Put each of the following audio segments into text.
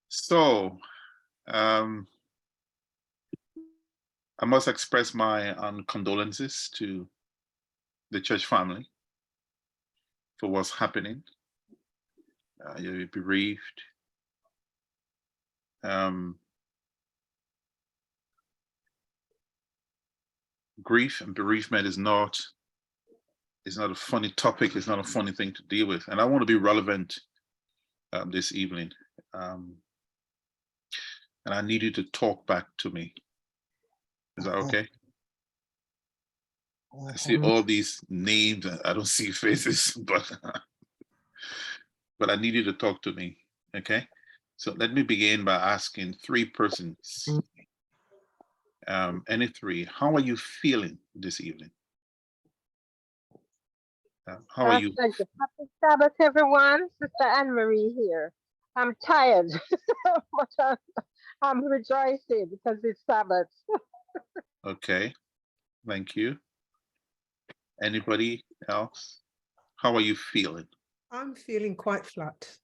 So, I must express my condolences to the church family for what's happening. You're bereaved. Grief and bereavement is not a funny topic. It's not a funny thing to deal with. And I want to be relevant this evening. And I need you to talk back to me. Is that okay? I see all these names. I don't see faces, but I need you to talk to me. Okay. So let me begin by asking three persons. Any three. How are you feeling this evening? How are you? Thank you. Happy Sabbath, everyone. Sister Anne-Marie here. I'm tired, but I'm rejoicing because it's Sabbath. Okay. Thank you. Anybody else? How are you feeling? I'm feeling quite flat.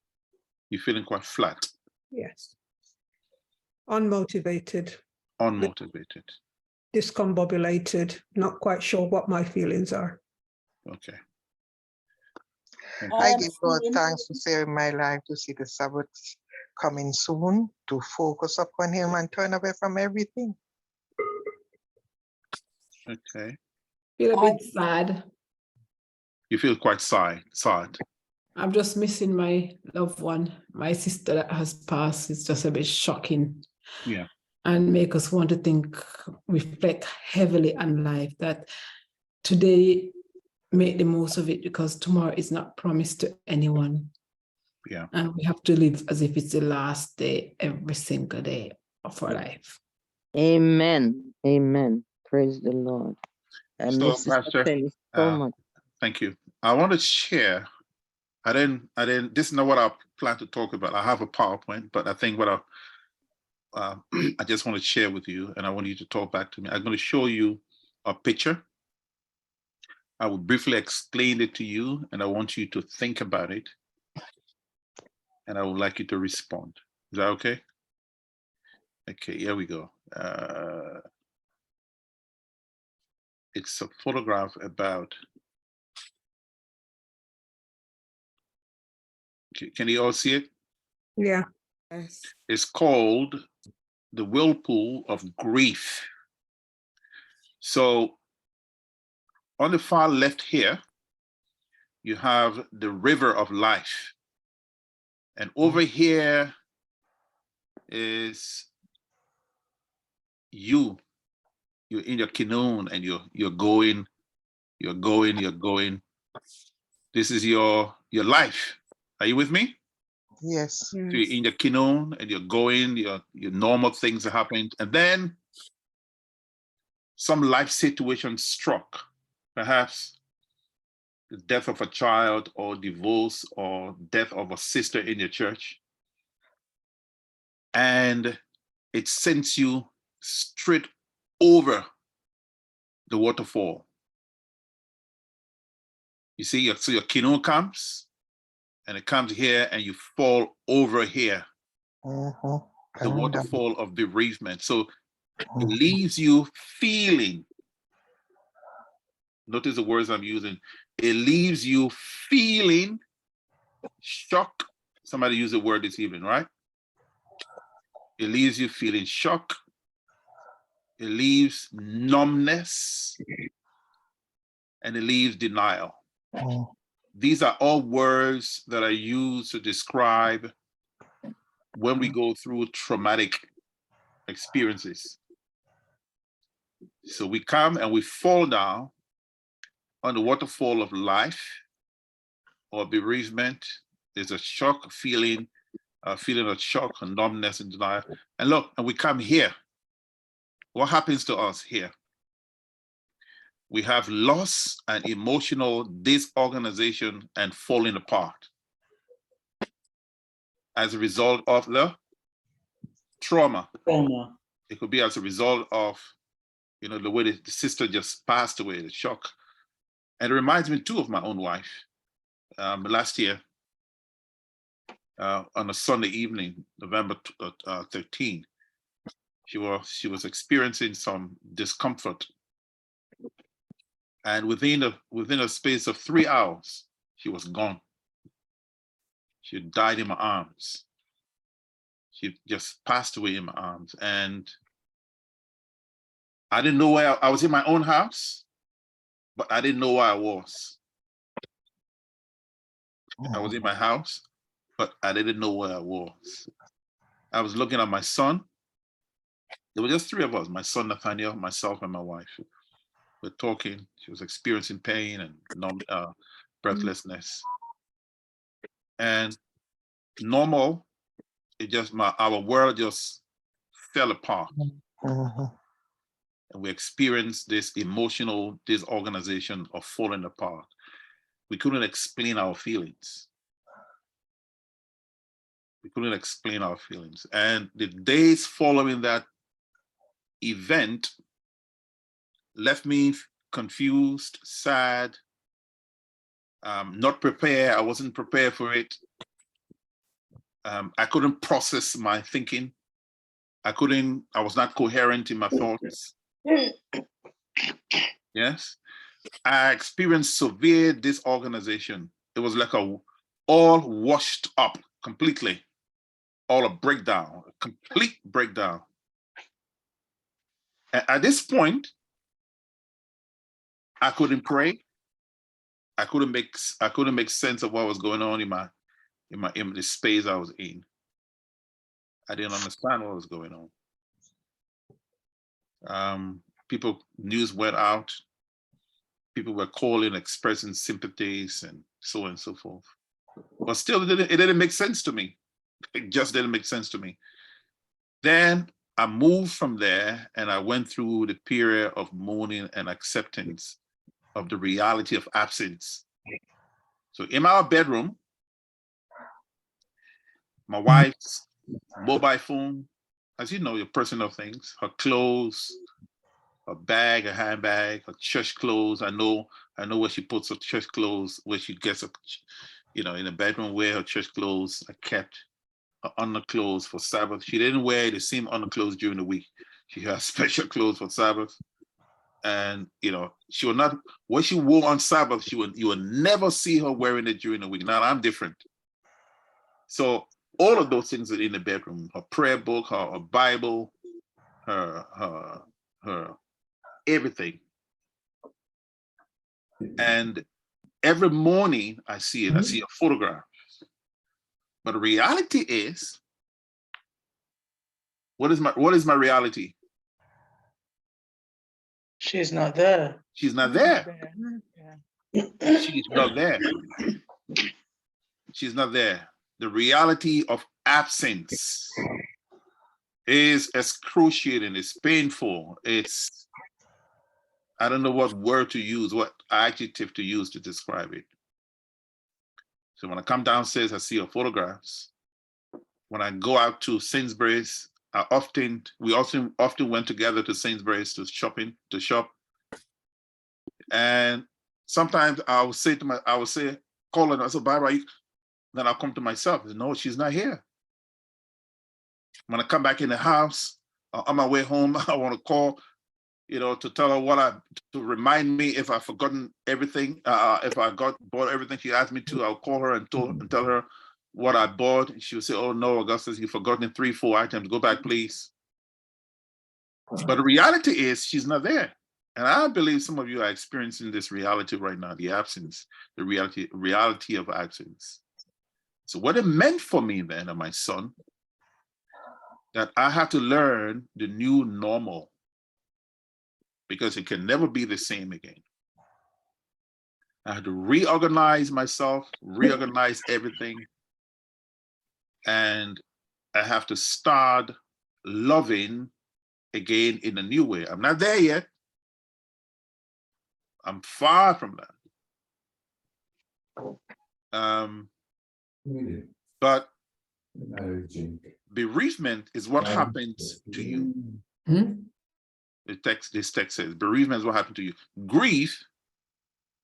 You're feeling quite flat? Yes. Unmotivated. Unmotivated. Discombobulated. Not quite sure what my feelings are. Okay. I give God thanks for saving my life to see the Sabbath coming soon, to focus upon Him and turn away from everything. Okay. Feel a bit sad. You feel quite sad. I'm just missing my loved one. My sister that has passed. It's just a bit shocking. Yeah. And make us want to think, reflect heavily on life, that today make the most of it because tomorrow is not promised to anyone. Yeah. And we have to live as if it's the last day every single day of our life. Amen. Amen. Praise the Lord. So, Pastor, so much. Thank you. I want to share. I didn't. This is not what I plan to talk about. I have a PowerPoint, but I think what I just want to share with you, and I want you to talk back to me. I'm going to show you a picture. I will briefly explain it to you, and I want you to think about it, and I would like you to respond. Is that okay? Okay, here we go. It's a photograph about. Can you all see it? Yeah. Yes. It's called the whirlpool of grief. So on the far left here, you have the river of life. And over here is you're in your canoe and you're going. This is your life. Are you with me? Yes. So you're in your canoe and you're going, your normal things are happening. And then some life situation struck, perhaps the death of a child or divorce or death of a sister in your church. And it sends you straight over the waterfall. You see, so your canoe comes and it comes here and you fall over here. The waterfall of bereavement. So it leaves you feeling, notice the words I'm using, it leaves you feeling shock. Somebody used the word this evening, right? It leaves you feeling shock. It leaves numbness. And it leaves denial. These are all words that are used to describe when we go through traumatic experiences. So we come and we fall down on the waterfall of life or bereavement. There's a shock feeling, a feeling of shock and numbness and denial. And look, and we come here. What happens to us here? We have loss and emotional disorganization and falling apart as a result of the trauma. It could be as a result of, the way the sister just passed away, the shock. And it reminds me too of my own wife. Last year, on a Sunday evening, November 13. She was experiencing some discomfort, and within a space of 3 hours, she was gone. She died in my arms. She just passed away in my arms, and I didn't know where I was in my own house, but I didn't know where I was. I was in my house, but I didn't know where I was. I was looking at my son. There were just 3 of us, my son Nathaniel, myself, and my wife. We're talking. She was experiencing pain and breathlessness. And normal, our world just fell apart. Mhm. And we experienced this emotional disorganization of falling apart. We couldn't explain our feelings. We couldn't explain our feelings. And the days following that event left me confused, sad, not prepared. I wasn't prepared for it. I couldn't process my thinking. I was not coherent in my thoughts. Yes. I experienced severe disorganization. It was like all washed up completely, all a breakdown, a complete breakdown. At this point, I couldn't pray. I couldn't make sense of what was going on in the space I was in. I didn't understand what was going on. News went out. People were calling, expressing sympathies, and so on and so forth. But still, it didn't make sense to me. It just didn't make sense to me. Then I moved from there, and I went through the period of mourning and acceptance of the reality of absence. So in my bedroom, my wife's mobile phone, as you know, your personal things, her clothes, her bag, her handbag, her church clothes. I know where she puts her church clothes, where she gets her, in the bedroom where her church clothes are kept, her underclothes for Sabbath. She didn't wear the same underclothes during the week. She has special clothes for Sabbath. And she will not, what she wore on Sabbath, you will never see her wearing it during the week. Now I'm different. So all of those things are in the bedroom: her prayer book, her Bible, her everything. And every morning I see it. I see a photograph. But the reality is, what is my reality? She's not there. She's not there. She's not there. She's not there. The reality of absence is excruciating, it's painful, I don't know what word to use, what adjective to use to describe it. So when I come downstairs, I see her photographs. When I go out to Sainsbury's, we often went together to Sainsbury's to shop. And sometimes I would say, call her, I said, Barbara, then I'll come to myself. No, she's not here. When I come back in the house, on my way home, I want to call, to tell her to remind me if I've forgotten everything, if I bought everything she asked me to. I'll call her and tell her what I bought. She would say, oh no, Augustus, you've forgotten 3-4 items. Go back, please. But the reality is she's not there. And I believe some of you are experiencing this reality right now, the absence, the reality of absence. So what it meant for me then, and my son, that I had to learn the new normal, because it can never be the same again. I had to reorganize myself, reorganize everything, and I have to start loving again in a new way. I'm not there yet. I'm far from that. But bereavement is what happens to you. This text says, bereavement is what happened to you. Grief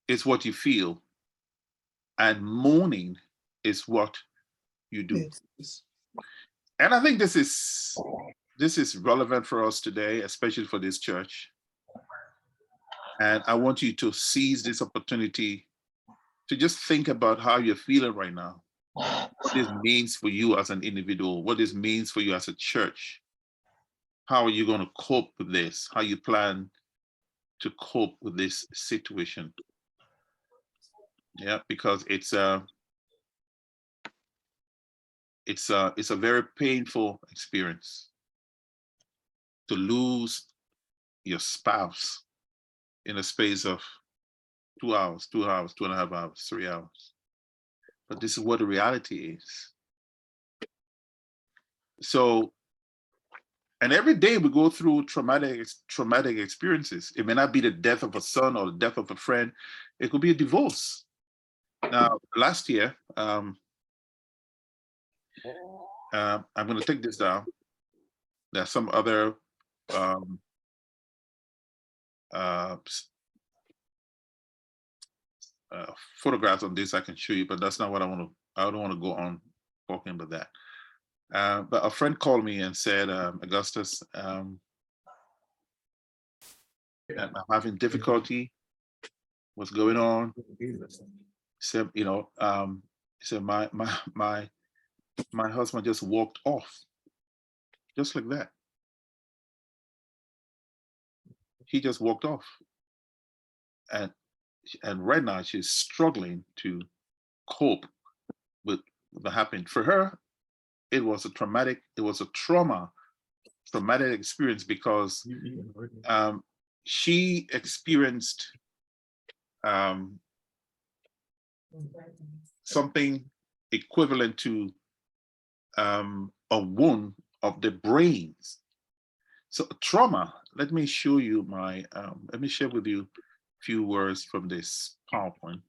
is what you feel, and mourning is what You do. Yes. And I think this is relevant for us today, especially for this church. And I want you to seize this opportunity to just think about how you're feeling right now. What this means for you as an individual, what this means for you as a church. How are you going to cope with this? How you plan to cope with this situation? Yeah, because it's a very painful experience to lose your spouse in a space of 2 hours, 2.5 hours, 3 hours. But this is what the reality is. So, and every day we go through traumatic experiences. It may not be the death of a son or the death of a friend. It could be a divorce. Now, last year, I'm going to take this down. There's some other photographs on this I can show you, but that's not what I want to. I don't want to go on talking about that. But a friend called me and said, Augustus, I'm having difficulty. What's going on? He said, he said my husband just walked off, just like that. He just walked off, and right now she's struggling to cope with what happened. For her, it was a traumatic experience because she experienced something equivalent to a wound of the brains. So trauma, let me show you let me share with you a few words from this PowerPoint,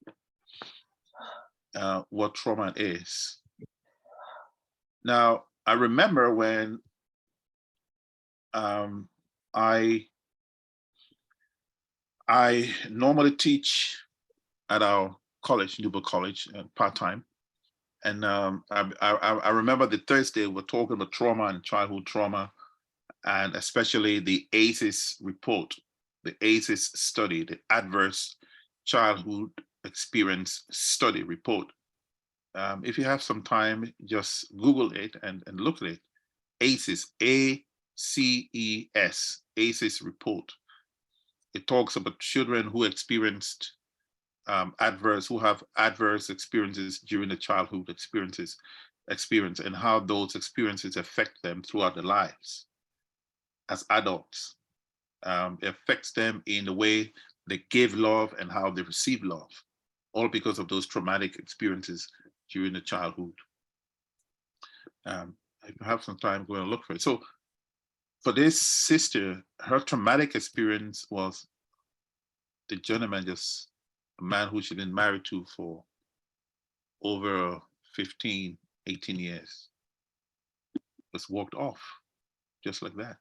what trauma is. Now, I remember when I normally teach at our college, Newport College, part-time. And I remember the Thursday we're talking about trauma and childhood trauma, and especially the ACEs report, the ACEs study, the Adverse Childhood Experience Study report. If you have some time, just Google it and look at it. ACEs, ACES, ACEs report. It talks about children who experienced who have adverse experiences during the childhood experience and how those experiences affect them throughout their lives as adults. It affects them in the way they give love and how they receive love, all because of those traumatic experiences during the childhood. If you have some time, go and look for it. So for this sister, her traumatic experience was the gentleman, just a man who she'd been married to for over 15, 18 years, just walked off just like that.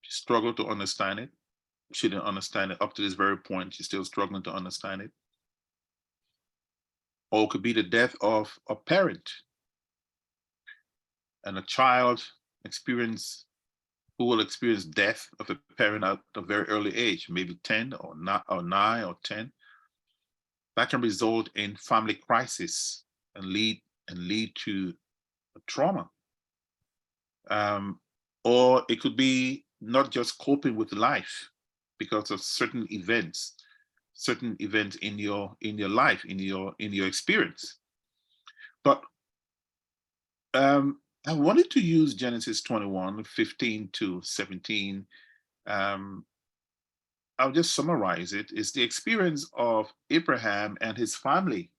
She struggled to understand it. She didn't understand it up to this very point. She's still struggling to understand it. Or it could be the death of a parent and a child who will experience death of a parent at a very early age, maybe 10 or 9 or 10. That can result in family crisis and lead to trauma. Or it could be not just coping with life because of certain events in your life, in your experience. But I wanted to use Genesis 21, 15 to 17. I'll just summarize it. It's the experience of Abraham and his family.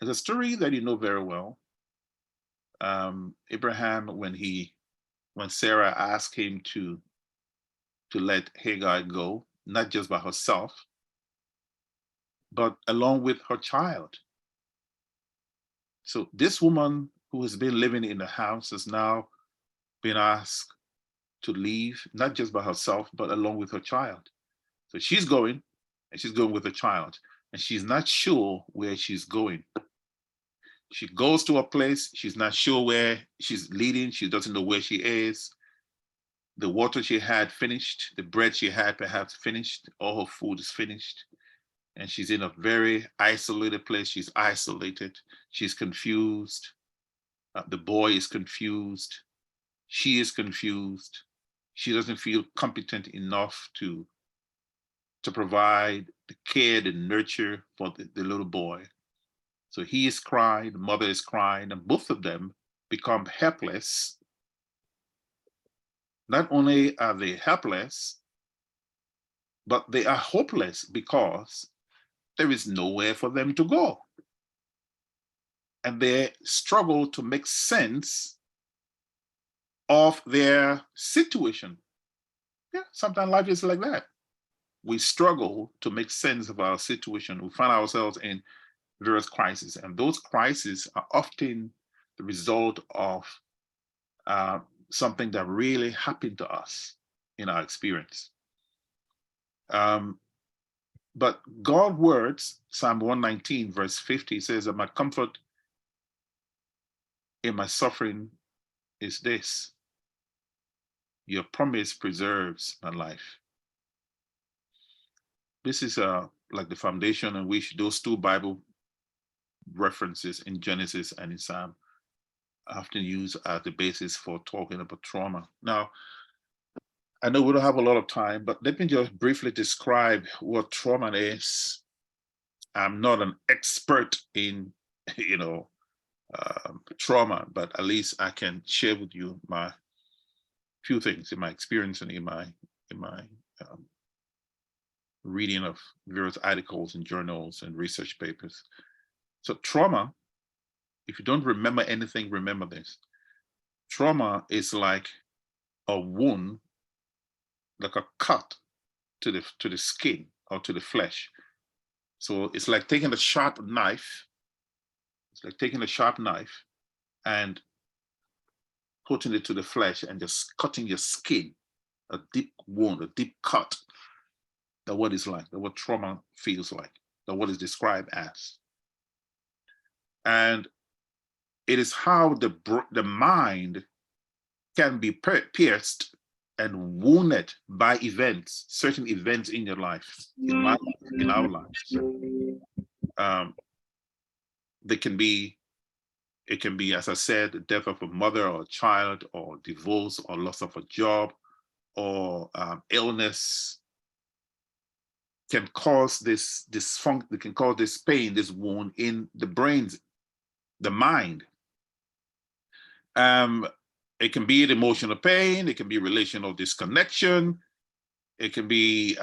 It's a story that you know very well. Abraham, when Sarah asked him to let Hagar go, not just by herself, but along with her child. So this woman who has been living in the house has now been asked to leave, not just by herself, but along with her child. So she's going, and she's going with her child. and she's not sure where she's going. She goes to a place, she's not sure where she's leading, she doesn't know where she is. The water she had finished, the bread she had perhaps finished, all her food is finished. And she's in a very isolated place. She's isolated, she's confused. The boy is confused. She is confused. She doesn't feel competent enough to provide the care, the nurture for the little boy. So he is crying, the mother is crying, and both of them become helpless. Not only are they helpless, but they are hopeless because there is nowhere for them to go. And they struggle to make sense of their situation. Yeah, sometimes life is like that. We struggle to make sense of our situation. We find ourselves in various crises, and those crises are often the result of something that really happened to us in our experience. But God's words, Psalm 119, verse 50 says that my comfort in my suffering is this: your promise preserves my life. This is like the foundation on which those two Bible references in Genesis and in Psalm are often used as the basis for talking about trauma. Now, I know we don't have a lot of time, but let me just briefly describe what trauma is. I'm not an expert in, trauma, but at least I can share with you my few things in my experience and in my reading of various articles and journals and research papers. So trauma, if you don't remember anything, remember this. Trauma is like a wound, like a cut to the skin or to the flesh. So it's like taking a sharp knife. It's like taking a sharp knife and putting it to the flesh and just cutting your skin, a deep wound, a deep cut. That's what it's like, that's what trauma feels like, that's what is described as. And it is how the mind can be pierced and wounded by events, certain events in your life, in my life, in our lives. It can be, as I said, the death of a mother or a child, or divorce, or loss of a job, or illness can cause this dysfunction, it can cause this pain, this wound in the brains, the mind. It can be an emotional pain, it can be relational disconnection, it can be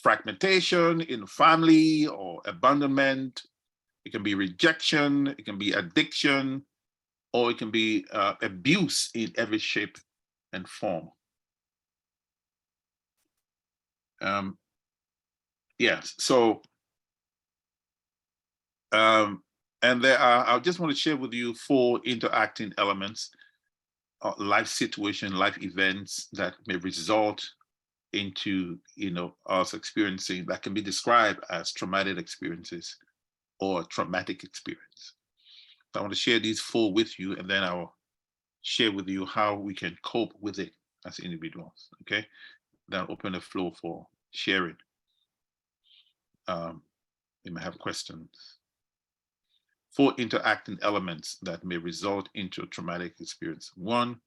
fragmentation in family or abandonment, it can be rejection, it can be addiction, or it can be abuse in every shape and form. Yes, so, and there are, I just want to share with you 4 interacting elements, life situation, life events that may result into, us experiencing, that can be described as traumatic experiences or traumatic experience. So I want to share these 4 with you, and then I'll share with you how we can cope with it as individuals, okay? Then I'll open the floor for sharing. You may have questions. 4 interacting elements that may result into a traumatic experience. 1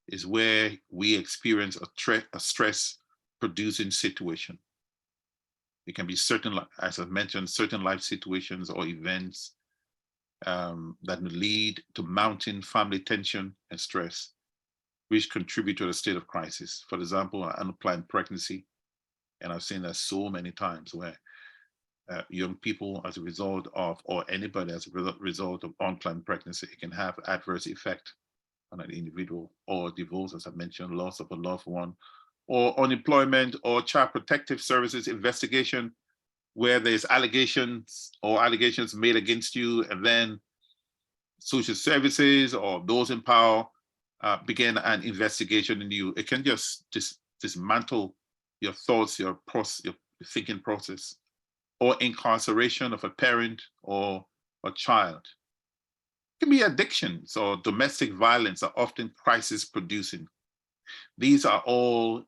is where we experience a stress-producing situation. It can be certain, as I mentioned, certain life situations or events that lead to mounting family tension and stress, which contribute to a state of crisis. For example, an unplanned pregnancy, and I've seen that so many times where young people, as a result of, or anybody as a result of unplanned pregnancy, it can have adverse effect on an individual, or divorce, as I mentioned, loss of a loved one, or unemployment, or child protective services investigation, where there's allegations made against you, and then social services or those in power begin an investigation into you. It can just dismantle your thoughts, your thinking process or incarceration of a parent or a child. It can be addictions or domestic violence are often crisis producing. These are all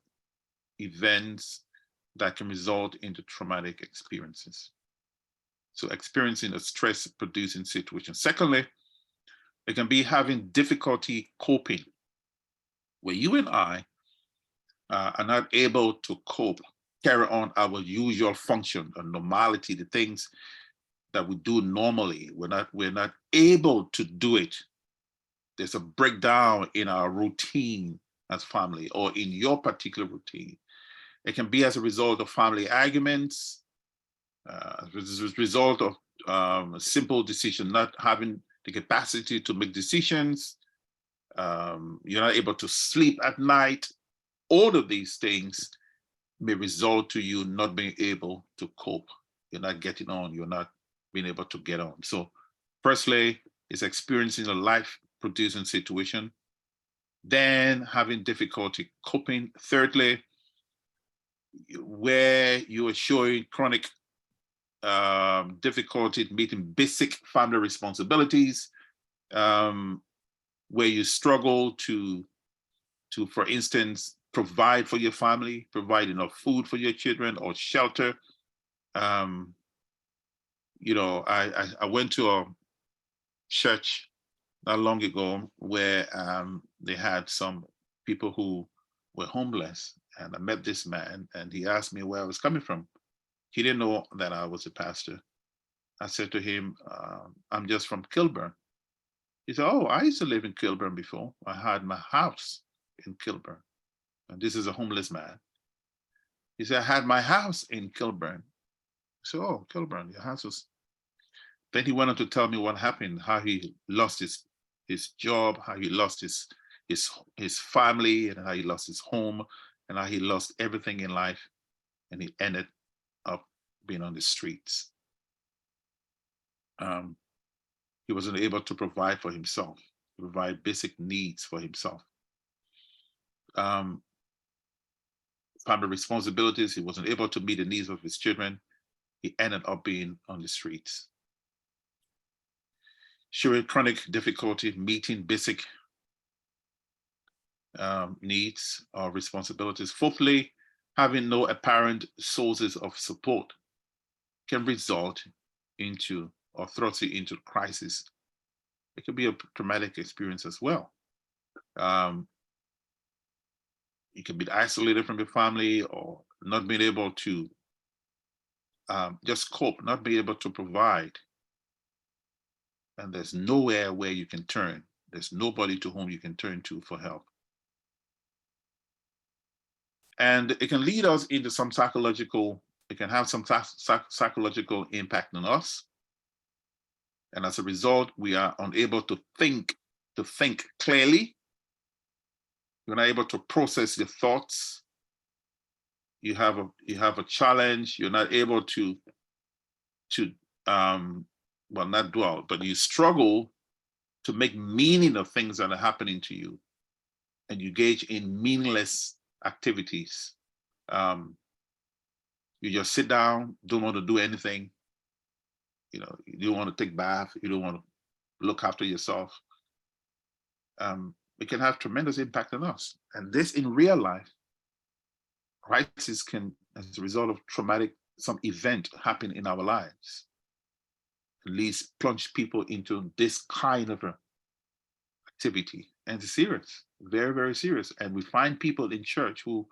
events that can result into traumatic experiences. So experiencing a stress producing situation. Secondly, it can be having difficulty coping, where you and I are not able to cope, carry on our usual function and normality, the things that we do normally. We're not able to do it. There's a breakdown in our routine as family or in your particular routine. It can be as a result of family arguments, as a result of a simple decision, not having the capacity to make decisions. You're not able to sleep at night. All of these things may result to you not being able to cope. You're not getting on, you're not being able to get on. So firstly, it's experiencing a life-producing situation, then having difficulty coping. Thirdly, where you are showing chronic difficulty meeting basic family responsibilities, where you struggle to, for instance, provide for your family, provide enough food for your children or shelter. You know, I went to a church not long ago where they had some people who were homeless, and I met this man and he asked me where I was coming from. He didn't know that I was a pastor. I said to him, I'm just from Kilburn. He said, oh, I used to live in Kilburn before. I had my house in Kilburn. And this is a homeless man. He said, I had my house in Kilburn. I said, oh, Kilburn, your house was. Then he went on to tell me what happened, how he lost his job, how he lost his family, and how he lost his home, and how he lost everything in life. And he ended up being on the streets. He wasn't able to provide for himself, provide basic needs for himself. Family responsibilities, he wasn't able to meet the needs of his children. He ended up being on the streets. Showing chronic difficulty meeting basic needs or responsibilities. Fourthly, having no apparent sources of support can result into or throw you into crisis. It can be a traumatic experience as well. You can be isolated from your family or not being able to just cope, not be able to provide. And there's nowhere where you can turn. There's nobody to whom you can turn to for help. And it can lead us into some psychological, it can have some psychological impact on us. And as a result, we are unable to think clearly. You're not able to process your thoughts. You have a challenge. You're not able to well, not dwell, but you struggle to make meaning of things that are happening to you, and you engage in meaningless activities. You just sit down, don't want to do anything. You know, you don't want to take bath. You don't want to look after yourself. It can have tremendous impact on us. And this in real life, crisis can, as a result of traumatic, some event happen in our lives, at least plunge people into this kind of activity. And it's serious, very, very serious. And we find people in church who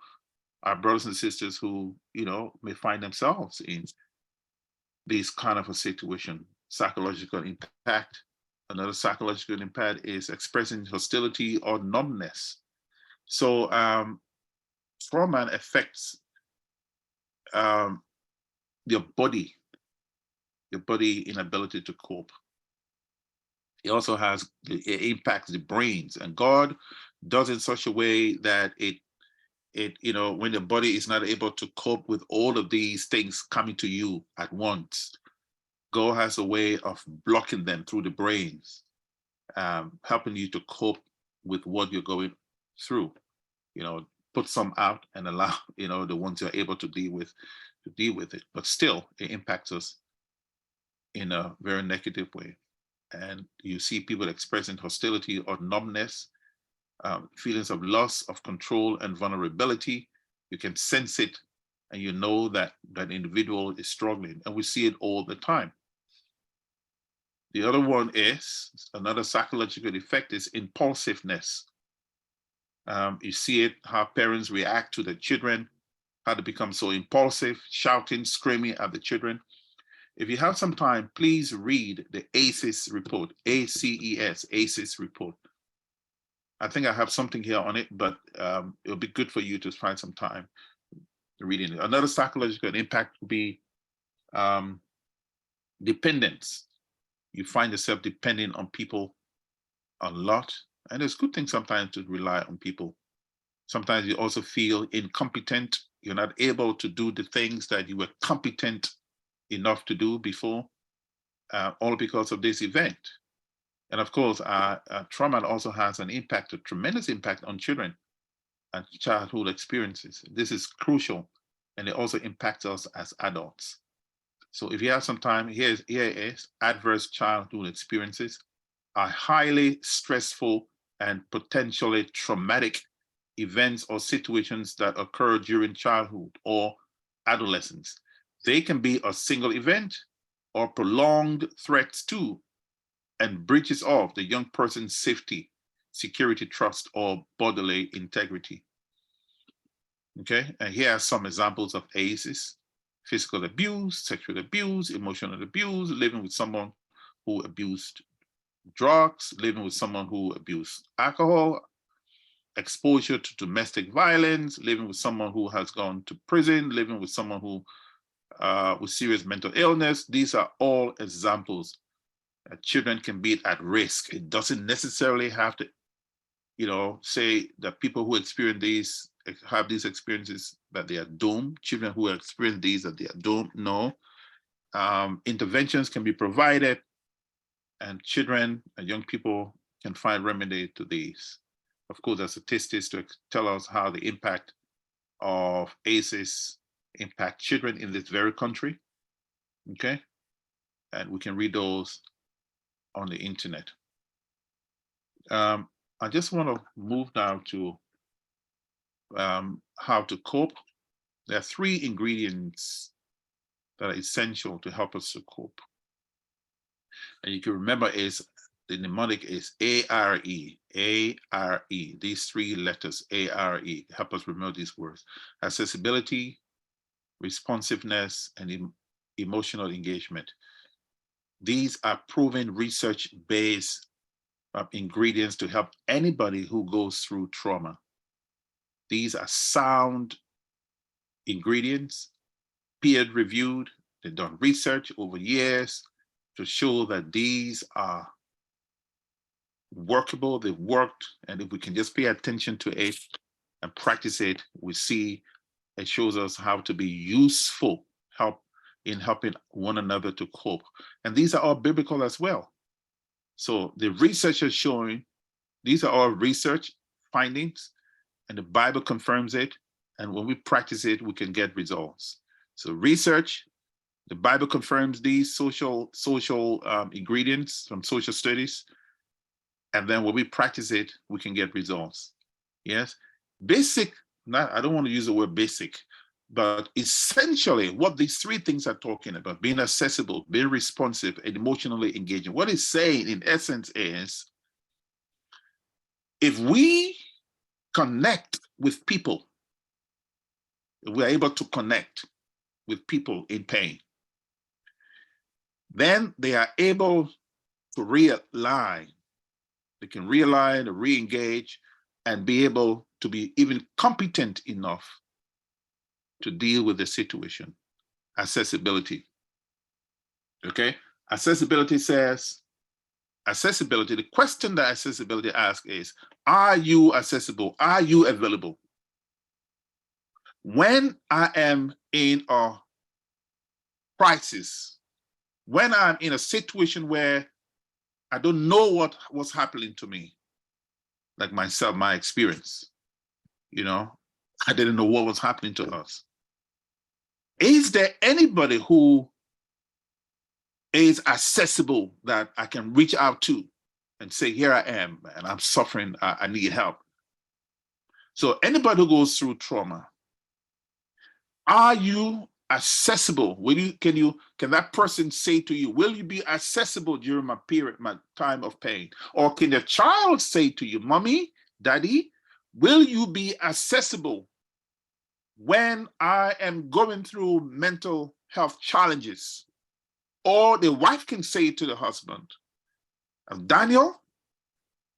are brothers and sisters who, you know, may find themselves in this kind of a situation. Psychological impact. Another psychological impact is expressing hostility or numbness. So trauma affects your body inability to cope. It also it impacts the brains, and God does it in such a way that it you know, when the body is not able to cope with all of these things coming to you at once, God has a way of blocking them through the brains, helping you to cope with what you're going through. You know, put some out and allow, you know, the ones you're able to deal with to deal with it, but still it impacts us in a very negative way. And you see people expressing hostility or numbness, feelings of loss of control and vulnerability. You can sense it, and you know that that individual is struggling, and we see it all the time. The other one is, another psychological effect is impulsiveness. You see it, how parents react to their children, how they become so impulsive, shouting, screaming at the children. If you have some time, please read the ACEs report, ACES, ACEs report. I think I have something here on it, but it'll be good for you to find some time reading it. Another psychological impact would be dependence. You find yourself depending on people a lot, and it's a good thing sometimes to rely on people. Sometimes you also feel incompetent. You're not able to do the things that you were competent enough to do before, all because of this event. And of course, trauma also has an impact, a tremendous impact on children and childhood experiences. This is crucial, and it also impacts us as adults. So if you have some time, here is adverse childhood experiences are highly stressful and potentially traumatic events or situations that occur during childhood or adolescence. They can be a single event or prolonged threats to and breaches of the young person's safety, security, trust, or bodily integrity. Okay, and here are some examples of ACEs: physical abuse, sexual abuse, emotional abuse, living with someone who abused drugs, living with someone who abused alcohol, exposure to domestic violence, living with someone who has gone to prison, living with someone who with serious mental illness. These are all examples that children can be at risk. It doesn't necessarily have to, say that people who have these experiences that they are doomed. Children who experience these that they are doomed. No. Interventions can be provided, and children and young people can find remedy to these. Of course, there's statistics to tell us how the impact of ACEs impact children in this very country. Okay, and we can read those on the internet. I just want to move now to how to cope. There are 3 ingredients that are essential to help us to cope. And you can remember the mnemonic is ARE, ARE, these 3 letters, ARE, help us remember these words: accessibility, responsiveness, and emotional engagement. These are proven research-based ingredients to help anybody who goes through trauma. These are sound ingredients, peer-reviewed. They've done research over years to show that these are workable, they've worked, and if we can just pay attention to it and practice it, we see it shows us how to be useful in helping one another to cope. And these are all biblical as well. So the research is showing, these are all research findings, and the Bible confirms it. And when we practice it, we can get results. So research, the Bible confirms these social ingredients from social studies. And then when we practice it, we can get results. Yes, basic, I don't want to use the word basic, but essentially what these 3 things are talking about: being accessible, being responsive, and emotionally engaging. What it's saying in essence is, if we connect with people, if we're able to connect with people in pain, then they are able to realign. They can realign or re-engage and be able to be even competent enough to deal with the situation. Accessibility. Okay? Accessibility says, the question that accessibility asks is, are you accessible? Are you available? When I am in a crisis, when I'm in a situation where I don't know what was happening to me, like myself, my experience, I didn't know what was happening to us. Is there anybody who is accessible that I can reach out to and say, here I am, and I'm suffering, I need help? So anybody who goes through trauma, are you accessible? Can that person say to you, will you be accessible during my time of pain? Or can your child say to you, mommy, daddy, will you be accessible when I am going through mental health challenges? Or the wife can say to the husband, Daniel,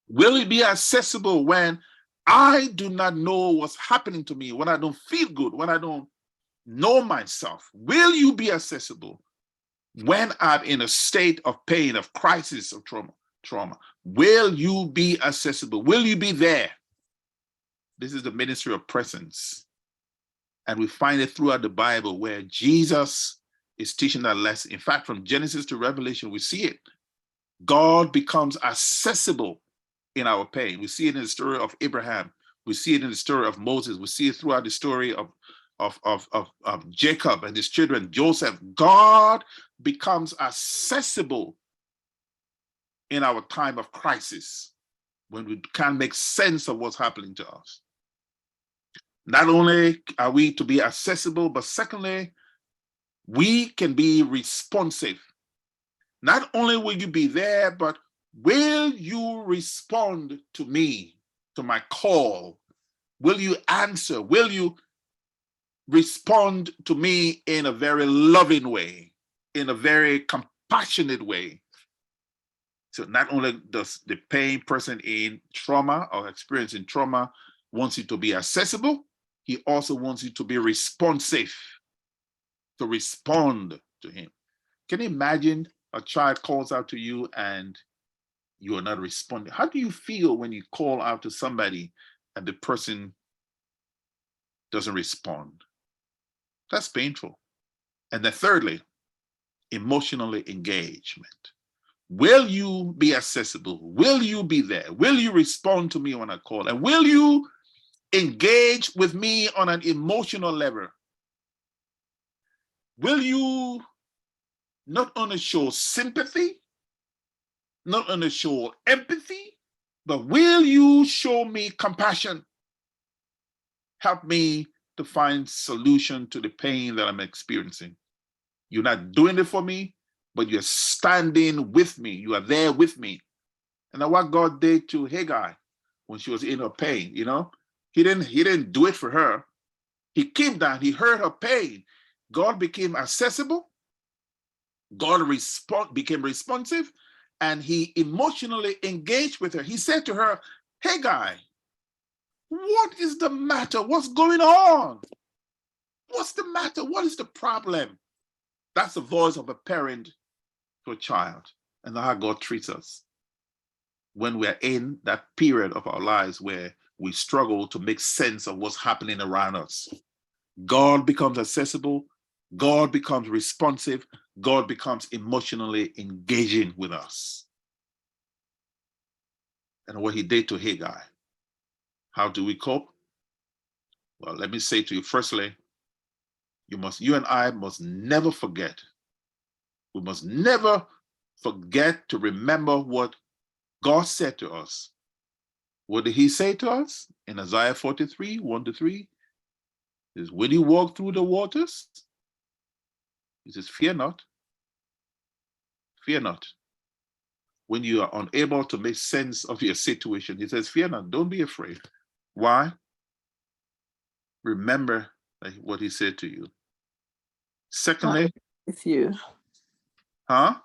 will it be accessible when I do not know what's happening to me, when I don't feel good, when I don't know myself? Will you be accessible when I'm in a state of pain, of crisis, of trauma? Will you be accessible? Will you be there? This is the ministry of presence. And we find it throughout the Bible where Jesus is teaching that lesson. In fact, from Genesis to Revelation, we see it. God becomes accessible in our pain. We see it in the story of Abraham. We see it in the story of Moses. We see it throughout the story of Jacob and his children, Joseph. God becomes accessible in our time of crisis when we can't make sense of what's happening to us. Not only are we to be accessible, but secondly, we can be responsive. Not only will you be there, but will you respond to me, to my call? Will you answer? Will you respond to me in a very loving way, in a very compassionate way? So not only does the pain person in trauma or experiencing trauma wants you to be accessible, he also wants you to be responsive, to respond to him. Can you imagine a child calls out to you and you are not responding? How do you feel when you call out to somebody and the person doesn't respond? That's painful. And then thirdly, emotionally engagement. Will you be accessible? Will you be there? Will you respond to me when I call? And will you engage with me on an emotional level? Will you not only show sympathy, not only show empathy, but will you show me compassion? Help me to find solution to the pain that I'm experiencing. You're not doing it for me, but you're standing with me. You are there with me. And that's what God did to Hagar when she was in her pain, you know? He didn't do it for her. He came down, he heard her pain. God became accessible. God became responsive, and he emotionally engaged with her. He said to her, Hagar, what is the matter? What's going on? What's the matter? What is the problem? That's the voice of a parent to a child, and how God treats us when we're in that period of our lives where we struggle to make sense of what's happening around us. God becomes accessible, God becomes responsive, God becomes emotionally engaging with us. And what he did to Hagar, how do we cope? Well, let me say to you, firstly, you and I must never forget. We must never forget to remember what God said to us. What did he say to us? In Isaiah 43, 1-3, is when you walk through the waters, he says, fear not. Fear not. When you are unable to make sense of your situation, he says, fear not, don't be afraid. Why? Remember what he said to you. Secondly, with you. huh?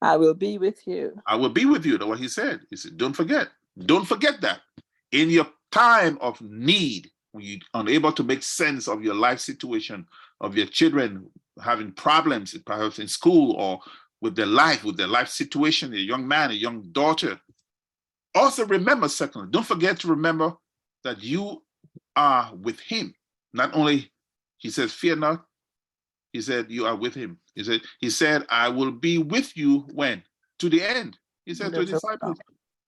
I will be with you. I will be with you. That's what he said. He said, don't forget. Don't forget that. In your time of need, when you're unable to make sense of your life situation, of your children having problems, perhaps in school or with their life situation, a young man, a young daughter. Also remember, secondly, don't forget to remember that you are with him. Not only, he says, fear not, he said, you are with him. He said, I will be with you when? To the end. He said to the disciples,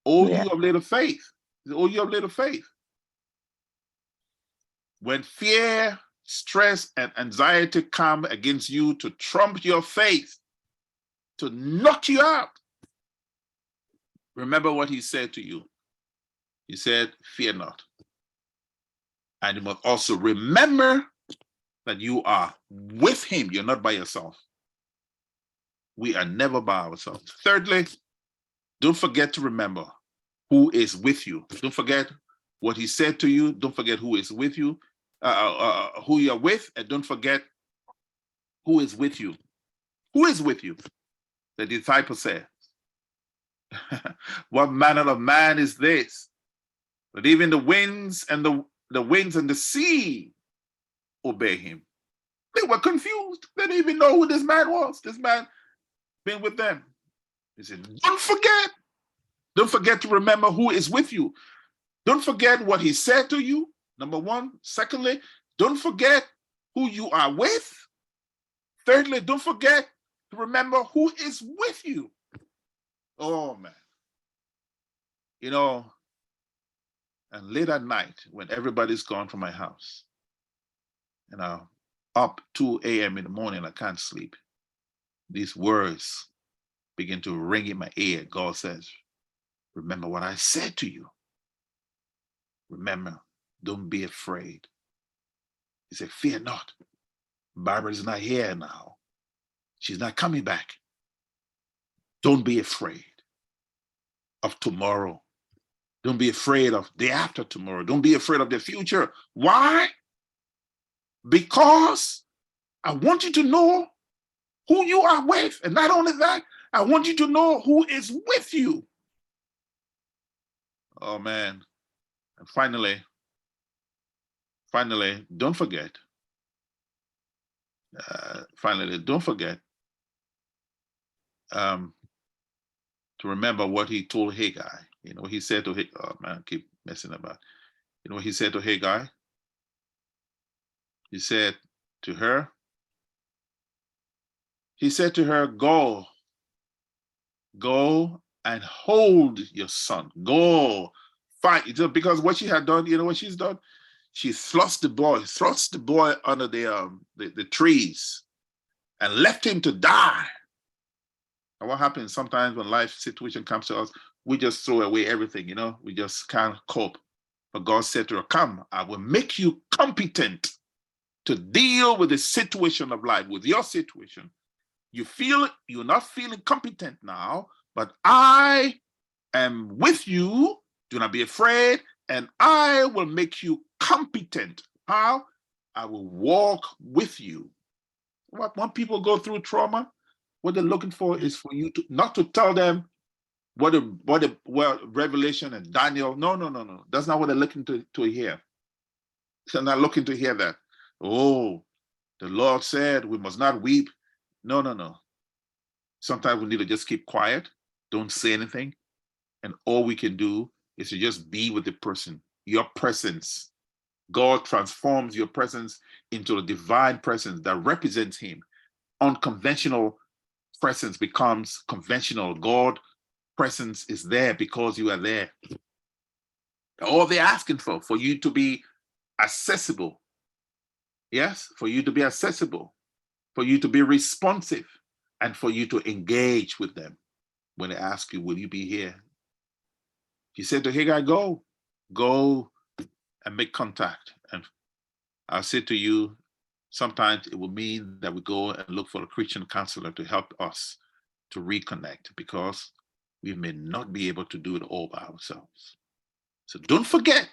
oh, you of little faith. Oh, you of little faith. When fear stress and anxiety come against you to trump your faith, to knock you out, remember what he said to you. He said, fear not. And you must also remember that you are with him. You're not by yourself. We are never by ourselves. Thirdly, don't forget to remember who is with you. Don't forget what he said to you. Don't forget who is with you, who you're with, and don't forget who is with you. Who is with you? The disciple said, what manner of man is this? But even the winds and the winds and the sea obey him. They were confused. They didn't even know who this man was. This man been with them. He said, don't forget to remember who is with you. Don't forget what he said to you, number one. Secondly, don't forget who you are with. Thirdly, don't forget to remember who is with you. Oh, man. You know, and late at night, when everybody's gone from my house, and I'm up 2 a.m. in the morning, I can't sleep, these words begin to ring in my ear. God says, remember what I said to you. Remember, don't be afraid. He said, fear not. Barbara's not here now. She's not coming back. Don't be afraid of tomorrow. Don't be afraid of the after tomorrow. Don't be afraid of the future. Why? Because I want you to know who you are with. And not only that, I want you to know who is with you. Oh, man. And finally, don't forget. Don't forget to remember what he told Haggai. You know, he said to Haggai, oh man, I keep messing about. You know what he said to Haggai? He said to her, go and hold your son. Go fight. Because what she had done, you know what she's done? She thrust the boy under the trees and left him to die. And what happens sometimes when life situation comes to us, we just throw away everything, you know, we just can't cope. But God said to her, come, I will make you competent to deal with the situation of life, with your situation. You feel you're not feeling competent now, but I am with you. Do not be afraid, and I will make you competent. How? I will walk with you. When people go through trauma, what they're looking for is for you to not to tell them what Revelation and Daniel. No. That's not what they're looking to hear. They're not looking to hear that. Oh, the Lord said we must not weep. No. Sometimes we need to just keep quiet. Don't say anything. And all we can do is to just be with the person. Your presence. God transforms your presence into a divine presence that represents him. Unconventional presence becomes conventional. God presence is there because you are there. All they're asking for you to be accessible. Yes, for you to be accessible, for you to be responsive, and for you to engage with them when they ask you, will you be here? He said to Haggai, go and make contact. And I'll say to you, sometimes it will mean that we go and look for a Christian counselor to help us to reconnect, because we may not be able to do it all by ourselves. So don't forget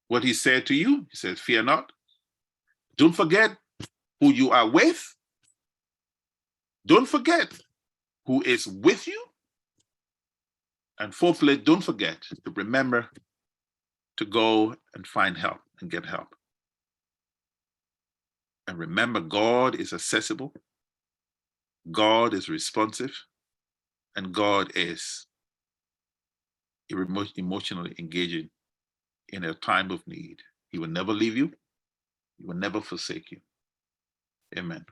what he said to you. He said, fear not. Don't forget who you are with. Don't forget who is with you. And fourthly, don't forget to remember to go and find help and get help. And remember, God is accessible, God is responsive, and God is emotionally engaging in a time of need. He will never leave you. He will never forsake you. Amen.